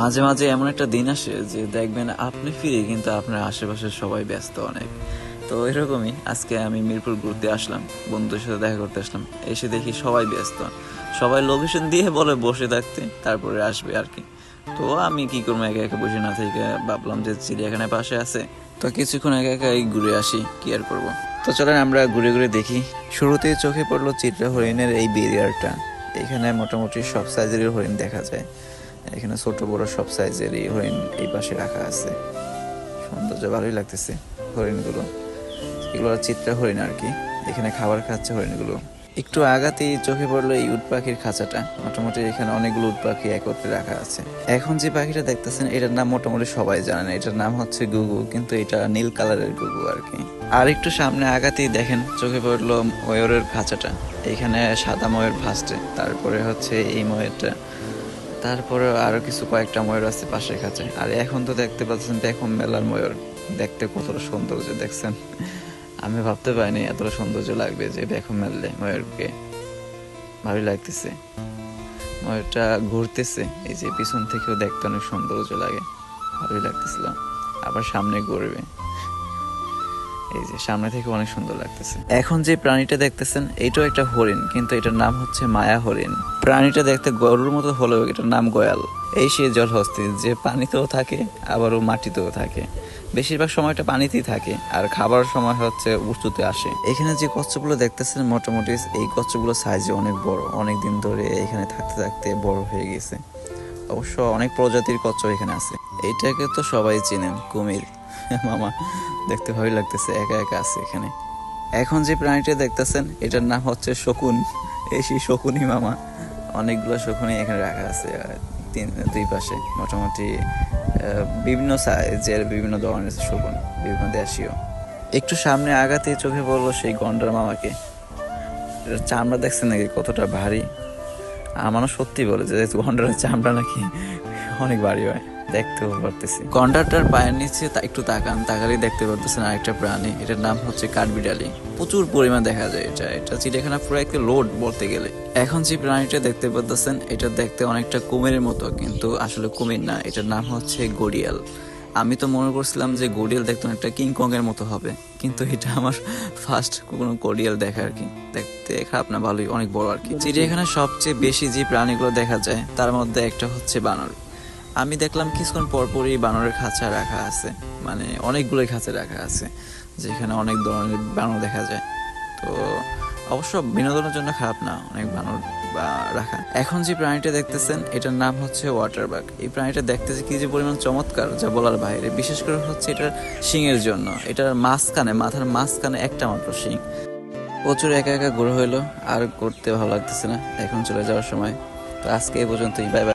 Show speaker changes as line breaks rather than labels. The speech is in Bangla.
মাঝে মাঝে এমন একটা দিন আসে যে দেখবেন আপনি ফিরে কিন্তু আপনার আশেপাশের সবাই ব্যস্ত অনেক। তো এরকমই আজকে আমি মিরপুর ঘুরতে আসলাম, বন্ধুদের সাথে দেখা করতে আসলাম। এসে দেখি সবাই ব্যস্ত, সবাই লোকেশন দিয়ে বলে বসে থাকতে, তারপরে আসবে আর কি। তো আমি কি করবো, একা একা বসে না থেকে ভাবলাম যে চিড়িয়াখানার পাশে আছে, তো কিছুক্ষণ একা একাই ঘুরে আসি, কি আর করবো। তো চলেন আমরা ঘুরে ঘুরে দেখি। শুরুতেই চোখে পড়লো চিত্রা হরিণের এই ব্যারিয়ারটা। এখানে মোটামুটি সব সাইজেরই হরিণ দেখা যায়। এখানে ছোট বড় সব সাইজেরই হরিণ এই পাশে রাখা আছে। সৌন্দর্য ভালোই লাগতেছে হরিণগুলো। এগুলো চিত্রা হরিণ আর কি। এখানে খাবার খাচ্ছে হরিণগুলো। একটু আগাতেই চোখে পড়লো এই উট পাখির খাঁচাটা। মোটামুটি এখানে অনেকগুলো উট পাখি একত্রে রাখা আছে। এখন যে পাখিটা দেখতেছেন এটার নাম মোটামুটি সবাই জানেন, এটার নাম হচ্ছে গুগু, কিন্তু এটা নীল কালারের গুগু আর কি। আর একটু সামনে আগাতেই দেখেন চোখে পড়লো ময়ূরের খাঁচাটা। এখানে সাদা ময়ূর ফার্স্টে, তারপরে হচ্ছে এই ময়ূরটা, তারপরে আরো কিছু কয়েকটা ময়ূর আছে পাশের খাঁচায়। আর এখন তো দেখতে পাচ্ছেন বেগম মেলার ময়ূর। দেখতে কতটা সৌন্দর্য দেখছেন। আমি ভাবতে পারিনি এতটা সৌন্দর্য লাগবে, যে বেগম মেললে ময়ূরকে। ভালোই লাগতেছে। ময়ূরটা ঘুরতেছে, এই যে পিছন থেকেও দেখতে অনেক সৌন্দর্য লাগে, ভালোই লাগতেছিল। আবার সামনে ঘুরবে, এই যে সামনে থেকে অনেক সুন্দর লাগতেছে। এখন যে প্রাণীটা দেখতেছেন এইটাও একটা হরিণ, কিন্তু এটার নাম হচ্ছে মায়া হরিণ। প্রাণীটা দেখতে গরুর মতো হলেও এটার নাম গয়াল। এই সেই জলহস্তি, যে পানিতেও থাকে আবারও মাটিতেও থাকে। বেশিরভাগ সময়টা পানিতেই থাকে, আর খাবার সময় হচ্ছে উঁচুতে আসে। এখানে যে কচ্ছপগুলো দেখতেছেন মোটামুটি এই কচ্ছপগুলো সাইজে অনেক বড়, অনেক দিন ধরে এখানে থাকতে থাকতে বড় হয়ে গেছে। অবশ্য অনেক প্রজাতির কচ্ছপ এখানে আছে। এইটাকে তো সবাই চেনেন, কুমির মামা। দেখতে ভালোই লাগতেছে, একা একা আছে এখানে। এখন যে প্রাণীটা দেখতেছেন এটার নাম হচ্ছে শকুন। এই সেই শকুনি মামা। অনেকগুলো শকুনি এখানে রাখা আছে দুই পাশে। মোটামুটি বিভিন্ন সাইজের বিভিন্ন ধরনের শকুন, বিভিন্ন দেশীয়। একটু সামনে আগাতে চোখে পড়লো সেই গন্ডার মামাকে। চামড়া দেখছেন নাকি কতটা ভারী। আমারও সত্যি বলে যে গন্ডারের চামড়া নাকি অনেক ভারী হয়, দেখতেও পারতেছি। গন্ডারটার পায়ের নিচে একটু তাকালেই দেখতে পারতেছেন আরেকটা প্রাণী। এটার নাম হচ্ছে কাঠবিড়ালি। প্রচুর পরিমাণ দেখা যায় এটা চিড়িয়াখানা পুরো একটা লোড বলতে গেলে। এখন যে প্রাণীটা দেখতে পারতেছেন এটা দেখতে অনেকটা কুমিরের মতো, কিন্তু আসলে কুমির না, এটার নাম হচ্ছে গড়িয়াল। আমি তো মনে করছিলাম যে গড়িয়াল দেখতে অনেকটা কিংকং এর মতো হবে, কিন্তু এটা আমার ফার্স্ট কোনো গড়িয়াল দেখা আর কি। দেখতে খারাপ না, ভালোই, অনেক বড় আর কি। চিড়িয়াখানায় সবচেয়ে বেশি যে প্রাণীগুলো দেখা যায় তার মধ্যে একটা হচ্ছে বানর। আমি দেখলাম কিছুক্ষণ পরপরই বানরের খাঁচা রাখা আছে, মানে অনেকগুলোই খাঁচা রাখা আছে, যেখানে অনেক ধরনের বানর দেখা যায়। তো অবশ্য বিনোদনের জন্য খারাপ না, অনেক বানর বা রাখা। এখন যে প্রাণীটা দেখতেছেন এটার নাম হচ্ছে ওয়াটার বাগ। এই প্রাণীটা দেখতে কি যে পরিমাণ চমৎকার যা বলার বাইরে। বিশেষ করে হচ্ছে এটার শিংয়ের জন্য। এটার মাঝখানে, মাথার মাঝখানে একটা মাত্র শিং। প্রচুর একা একা ঘোরা হইলো, আর করতে ভালো লাগতেছে না, এখন চলে যাওয়ার সময়। তো আজকে এই পর্যন্তই, বাই বাই।